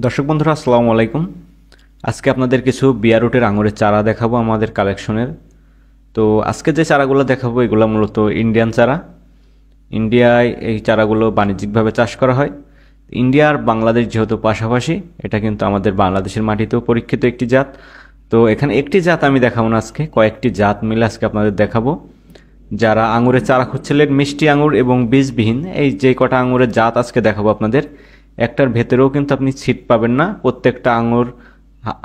দর্শক বন্ধুরা আসসালামু আলাইকুম। আজকে আপনাদের কিছু বিয়া রুটের আঙুরের চারা দেখাবো আমাদের কালেকশনের। তো আজকে যে চারাগুলো দেখাবো এগুলো মূলত ইন্ডিয়ান চারা। ইন্ডিয়ায় এই চারাগুলো বাণিজ্যিকভাবে চাষ করা হয়। ইন্ডিয়া আর বাংলাদেশ যেহেতু পাশাপাশি, এটা কিন্তু আমাদের বাংলাদেশের মাটিতেও পরীক্ষিত একটি জাত। তো এখানে একটি জাত আমি দেখাবো না, আজকে কয়েকটি জাত মিলে আজকে আপনাদের দেখাবো। যারা আঙুরের চারা খুঁজছিলেন, মিষ্টি আঙুর এবং বীজবিহীন, এই যে কটা আঙুরের জাত আজকে দেখাবো আপনাদের, একটার ভেতরেও কিন্তু আপনি ছিট পাবেন না। প্রত্যেকটা আঙুর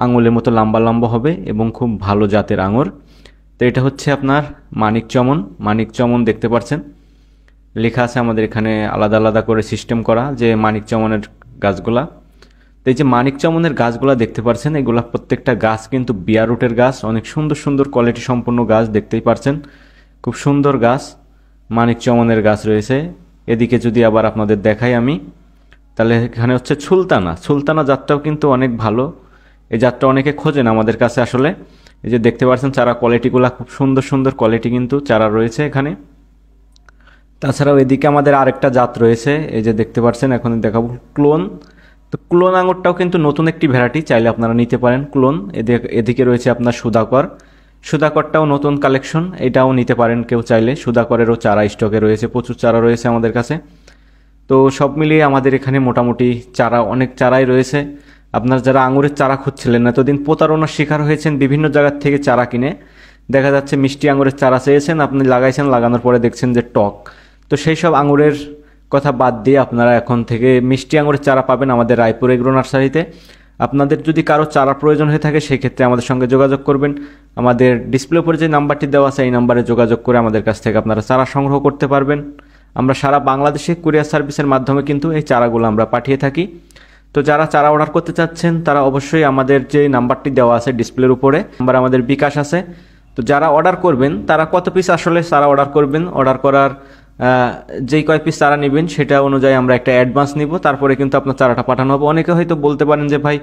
আঙুলের মতো লম্বা লম্বা হবে এবং খুব ভালো জাতের আঙুর। তো এটা হচ্ছে আপনার মানিক চমন। মানিক চমন দেখতে পাচ্ছেন লেখা আছে আমাদের এখানে আলাদা আলাদা করে সিস্টেম করা, যে মানিক চমনের গাছগুলা। তো এই যে মানিক চমনের গাছগুলা দেখতে পাচ্ছেন, এগুলা প্রত্যেকটা গাছ কিন্তু বিয়া রুটের গাছ। অনেক সুন্দর সুন্দর কোয়ালিটি সম্পন্ন গাছ দেখতেই পাচ্ছেন, খুব সুন্দর গাছ মানিক চমনের গাছ রয়েছে। এদিকে যদি আবার আপনাদের দেখাই আমি, তাহলে এখানে হচ্ছে সুলতানা। সুলতানা জাতটাও কিন্তু অনেক ভালো। এই জাতটা অনেকে খোঁজেন আমাদের কাছে আসলে। এই যে দেখতে পাচ্ছেন চারা কোয়ালিটিগুলো খুব সুন্দর সুন্দর কোয়ালিটি কিন্তু চারা রয়েছে এখানে। তাছাড়াও এদিকে আমাদের আরেকটা জাত রয়েছে, এই যে দেখতে পাচ্ছেন, এখন দেখাবো ক্লোন। তো ক্লোন আঙুরটাও কিন্তু নতুন একটি ভ্যারাইটি, চাইলে আপনারা নিতে পারেন ক্লোন। এদিকে রয়েছে আপনার সুধাকর। সুধাকরটাও নতুন কালেকশন, এটাও নিতে পারেন কেউ চাইলে। সুধাকরেরও চারা স্টকে রয়েছে, প্রচুর চারা রয়েছে আমাদের কাছে। তো সব মিলিয়ে আমাদের এখানে মোটামুটি চারা, অনেক চারাই রয়েছে। আপনার যারা আঙুরের চারা খুঁজছিলেন, এতদিন প্রতারণার শিকার হয়েছেন, বিভিন্ন জায়গার থেকে চারা কিনে দেখা যাচ্ছে মিষ্টি আঙুরের চারা চেয়েছেন, আপনি লাগাইছেন, লাগানোর পরে দেখছেন যে টক। তো সেই সব আঙুরের কথা বাদ দিয়ে আপনারা এখন থেকে মিষ্টি আঙুরের চারা পাবেন আমাদের রায়পুর এগ্রো নার্সারিতে। আপনাদের যদি কারো চারা প্রয়োজন হয়ে থাকে সেক্ষেত্রে আমাদের সঙ্গে যোগাযোগ করবেন। আমাদের ডিসপ্লে উপরে যে নাম্বারটি দেওয়া আছে এই নাম্বারে যোগাযোগ করে আমাদের কাছ থেকে আপনারা চারা সংগ্রহ করতে পারবেন। আমরা সারা বাংলাদেশে কুরিয়ার সার্ভিসের মাধ্যমে কিন্তু এই চারাগুলো আমরা পাঠিয়ে থাকি। তো যারা চারা অর্ডার করতে চাচ্ছেন তারা অবশ্যই আমাদের যে নাম্বারটি দেওয়া আছে ডিসপ্লের উপরে, নাম্বার আমাদের বিকাশ আছে। তো যারা অর্ডার করবেন তারা কত পিস আসলে চারা অর্ডার করবেন, অর্ডার করার যেই কয় পিস চারা নেবেন সেটা অনুযায়ী আমরা একটা অ্যাডভান্স নিব, তারপরে কিন্তু আপনার চারাটা পাঠানো হবে। অনেকে হয়তো বলতে পারেন যে ভাই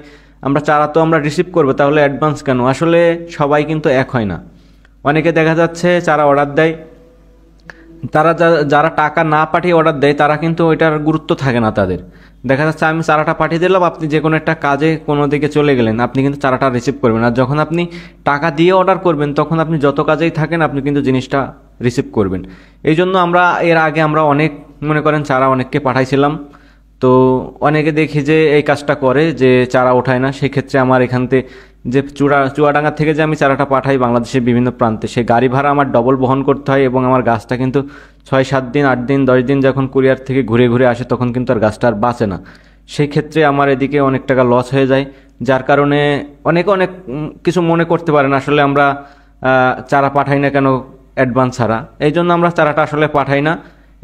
আমরা চারা তো আমরা রিসিভ করবো, তাহলে অ্যাডভান্স কেন? আসলে সবাই কিন্তু এক হয় না। অনেকে দেখা যাচ্ছে চারা অর্ডার দেয়, তারা যারা টাকা না পাঠিয়ে অর্ডার দেয় তারা কিন্তু ওইটার গুরুত্ব থাকে না তাদের। দেখা যাচ্ছে আমি চারাটা পাঠিয়ে দিলাম, আপনি যে কোনো একটা কাজে কোনো দিকে চলে গেলেন, আপনি কিন্তু চারাটা রিসিভ করবেন। আর যখন আপনি টাকা দিয়ে অর্ডার করবেন তখন আপনি যত কাজেই থাকেন আপনি কিন্তু জিনিসটা রিসিভ করবেন। এই জন্য আমরা এর আগে আমরা অনেক মনে করেন চারা অনেককে পাঠাইছিলাম। তো অনেকে দেখি যে এই কাজটা করে যে চারা ওঠায় না। সেক্ষেত্রে আমার এখান থেকে যে চুয়াডাঙ্গা থেকে যে আমি চারাটা পাঠাই বাংলাদেশের বিভিন্ন প্রান্তে, সেই গাড়ি ভাড়া আমার ডবল বহন করতে হয় এবং আমার গাছটা কিন্তু 6-7 দিন 8 দিন 10 দিন যখন কুরিয়ার থেকে ঘুরে ঘুরে আসে তখন কিন্তু আর গাছটা আর বাঁচে না। সেই ক্ষেত্রে আমার এদিকে অনেক টাকা লস হয়ে যায়, যার কারণে অনেকে অনেক কিছু মনে করতে পারেন আসলে আমরা চারা পাঠাই না কেন অ্যাডভান্স ছাড়া। এই জন্য আমরা চারাটা আসলে পাঠাই না,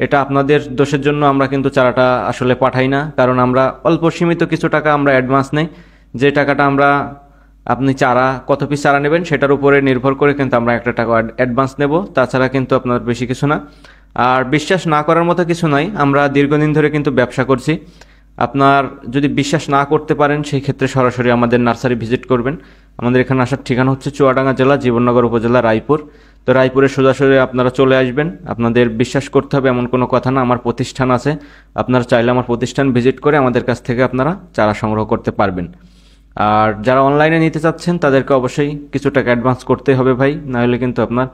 এটা আপনাদের দোষের জন্য আমরা কিন্তু চারাটা আসলে পাঠাই না। কারণ আমরা অল্প সীমিত কিছু টাকা আমরা অ্যাডভান্স নেই, যে টাকাটা আমরা আপনি চারা কত পিস চারা নেবেন সেটার উপরে নির্ভর করে কিন্তু আমরা একটা টাকা অ্যাডভান্স নেব, তাছাড়া কিন্তু আপনার বেশি কিছু না। আর বিশ্বাস না করার মতো কিছু নাই, আমরা দীর্ঘদিন ধরে কিন্তু ব্যবসা করছি। আপনার যদি বিশ্বাস না করতে পারেন সেই ক্ষেত্রে সরাসরি আমাদের নার্সারি ভিজিট করবেন। আমাদের এখানে আসার ঠিকানা হচ্ছে চুয়াডাঙ্গা জেলা, জীবননগর উপজেলা, রায়পুর। তো রায়পুরে সোজাসুজি আপনারা চলে আসবেন। আপনাদের বিশ্বাস করতে হবে এমন কোনো কথা না, আমার প্রতিষ্ঠান আছে, আপনারা চাইলে আমার প্রতিষ্ঠান ভিজিট করে আমাদের কাছ থেকে আপনারা চারা সংগ্রহ করতে পারবেন। আর যারা অনলাইনে নিতে চাচ্ছেন তাদেরকে অবশ্যই কিছু টাকা অ্যাডভান্স করতে হবে ভাই, না হলে কিন্তু আপনার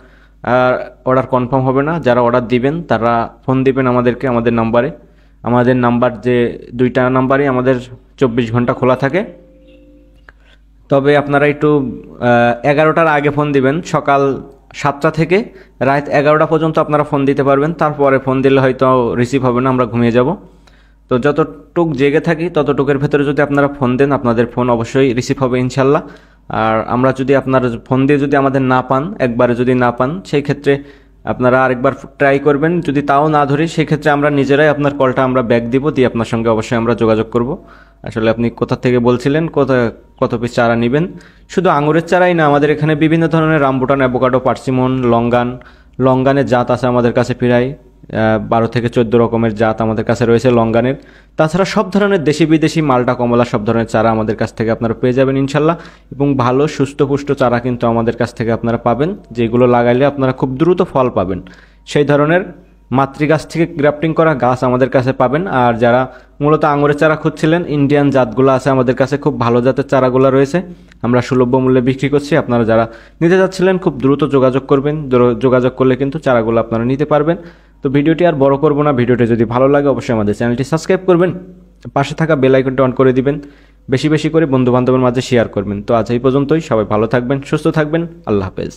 অর্ডার কনফার্ম হবে না। যারা অর্ডার দিবেন তারা ফোন দিবেন আমাদেরকে, আমাদের নাম্বারে। আমাদের নাম্বার যে দুইটা নাম্বারই আমাদের 24 ঘন্টা খোলা থাকে। তবে আপনারা একটু 11টার আগে ফোন দিবেন, সকাল 7টা থেকে রাত 11টা পর্যন্ত আপনারা ফোন দিতে পারবেন। তারপরে ফোন দিলে হয়তো রিসিভ হবে না, আমরা ঘুমিয়ে যাব। তো যতটুক জেগে থাকি ততটুকের ভেতরে যদি আপনারা ফোন দেন আপনাদের ফোন অবশ্যই রিসিভ হবে ইনশাল্লাহ। আর আমরা যদি আপনারা ফোন দিয়ে যদি আমাদের না পান, একবারে যদি না পান, সেই ক্ষেত্রে আপনারা আরেকবার ট্রাই করবেন। যদি তাও না ধরি সেই ক্ষেত্রে আমরা নিজেরাই আপনার কলটা আমরা ব্যাক দিব, দিয়ে আপনার সঙ্গে অবশ্যই আমরা যোগাযোগ করব। আসলে আপনি কোথা থেকে বলছিলেন, কত পিস চারা নেবেন? শুধু আঙুরের চারাই না, আমাদের এখানে বিভিন্ন ধরনের রামবুটান, অ্যাভোকাডো, পার্সিমন, লঙ্গানের জাত আছে আমাদের কাছে প্রায় 12 থেকে 14 রকমের জাত আমাদের কাছে রয়েছে লঙ্গানের। তাছাড়া সব ধরনের দেশি বিদেশি মালটা, কমলা, সব ধরনের চারা আমাদের কাছ থেকে আপনারা পেয়ে যাবেন ইনশাল্লাহ। এবং ভালো সুস্থ চারা কিন্তু আমাদের কাছ থেকে আপনারা পাবেন, যেগুলো লাগাইলে আপনারা খুব দ্রুত ফল পাবেন। সেই ধরনের মাতৃগাছ থেকে গ্রাফটিং করা গাছ আমাদের কাছে পাবেন। আর যারা মূলত আঙুরের চারা খুঁজছিলেন, ইন্ডিয়ান জাতগুলো আছে আমাদের কাছে, খুব ভালো জাতের চারাগুলো রয়েছে, আমরা সুলভ মূল্যে বিক্রি করছি। আপনারা যারা নিতে যাচ্ছিলেন খুব দ্রুত যোগাযোগ করবেন, যোগাযোগ করলে কিন্তু চারাগুলো আপনারা নিতে পারবেন। তো ভিডিওটি আর বড় করব না, ভিডিওটি যদি ভালো লাগে অবশ্যই আমাদের চ্যানেলটি সাবস্ক্রাইব করবেন, পাশে থাকা বেল আইকনটি অন করে দিবেন, বেশি বেশি করে বন্ধু বান্ধবের মাঝে শেয়ার করবেন। তো আজ এই পর্যন্তই, সবাই ভালো থাকবেন, সুস্থ থাকবেন, আল্লাহ হাফেজ।